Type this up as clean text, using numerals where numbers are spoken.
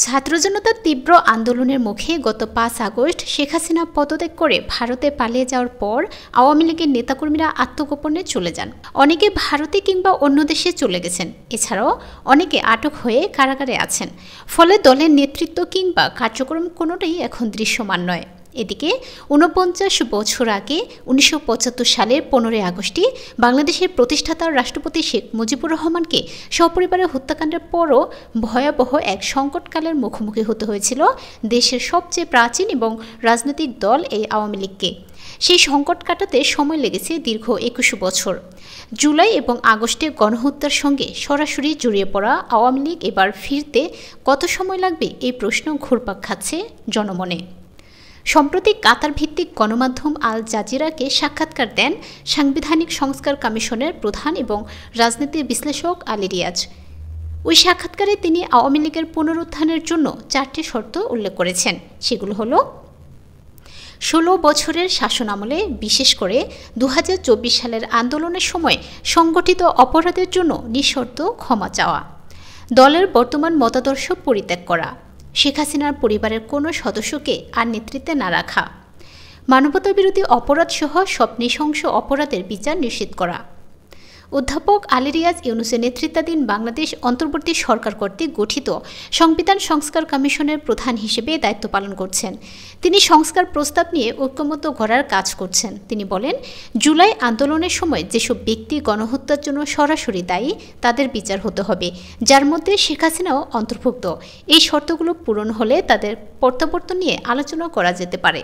ছাত্র জনতার তীব্র আন্দোলনের মুখে গত ৫ আগস্ট শেখ হাসিনা পদত্যাগ করে ভারতে পালিয়ে যাওয়ার পর আওয়ামী লীগের নেতাকর্মীরা আত্মগোপনে চলে যান। অনেকে ভারতে কিংবা অন্য দেশে চলে গেছেন। এছাড়াও অনেকে আটক হয়ে কারাগারে আছেন। ফলে দলের নেতৃত্ব কিংবা কার্যক্রম কোনোটাই এখন দৃশ্যমান নয়। এদিকে ৪৯ বছর আগে ১৯৭৫ সালের ১৫ই আগস্টই বাংলাদেশের প্রতিষ্ঠাতা রাষ্ট্রপতি শেখ মুজিবুর রহমানকে সপরিবারে হত্যাকাণ্ডের পরও ভয়াবহ এক সংকটকালের মুখোমুখি হতে হয়েছিল দেশের সবচেয়ে প্রাচীন এবং রাজনৈতিক দল এই আওয়ামী লীগকে। সেই সংকট কাটাতে সময় লেগেছে দীর্ঘ ২১ বছর। জুলাই এবং আগস্টে গণহত্যার সঙ্গে সরাসরি জড়িয়ে পড়া আওয়ামী লীগ এবার ফিরতে কত সময় লাগবে এই প্রশ্ন ঘুরপাক খাচ্ছে জনমনে। সম্প্রতি কাতার ভিত্তিক গণমাধ্যম আল জাজিরাকে সাক্ষাৎকার দেন সাংবিধানিক সংস্কার কমিশনের প্রধান এবং রাজনীতি বিশ্লেষক আলী রিয়াজ। ওই সাক্ষাৎকারে তিনি আওয়ামী লীগের পুনরুত্থানের জন্য ৪টি শর্ত উল্লেখ করেছেন। সেগুলো হলো ১৬ বছরের শাসনামলে বিশেষ করে ২০২৪ সালের আন্দোলনের সময় সংগঠিত অপরাধের জন্য নিঃশর্ত ক্ষমা চাওয়া, দলের বর্তমান মতাদর্শ পরিত্যাগ করা, শেখ হাসিনার পরিবারের কোনো সদস্যকে আর নেতৃত্বে না রাখা, মানবতাবিরোধী অপরাধসহ সব নৃশংস অপরাধের বিচার নিশ্চিত করা। অধ্যাপক আলী রিয়াজ ইউনূসের নেতৃত্বাধীন বাংলাদেশ অন্তর্বর্তী সরকার কর্তৃক গঠিত সংবিধান সংস্কার কমিশনের প্রধান হিসেবে দায়িত্ব পালন করছেন। তিনি সংস্কার প্রস্তাব নিয়ে ঐক্যমত্য গড়ার কাজ করছেন। তিনি বলেন, জুলাই আন্দোলনের সময় যেসব ব্যক্তি গণহত্যার জন্য সরাসরি দায়ী তাদের বিচার হতে হবে, যার মধ্যে শেখ হাসিনাও অন্তর্ভুক্ত। এই শর্তগুলো পূরণ হলে তাদের প্রত্যাবর্তন নিয়ে আলোচনা করা যেতে পারে।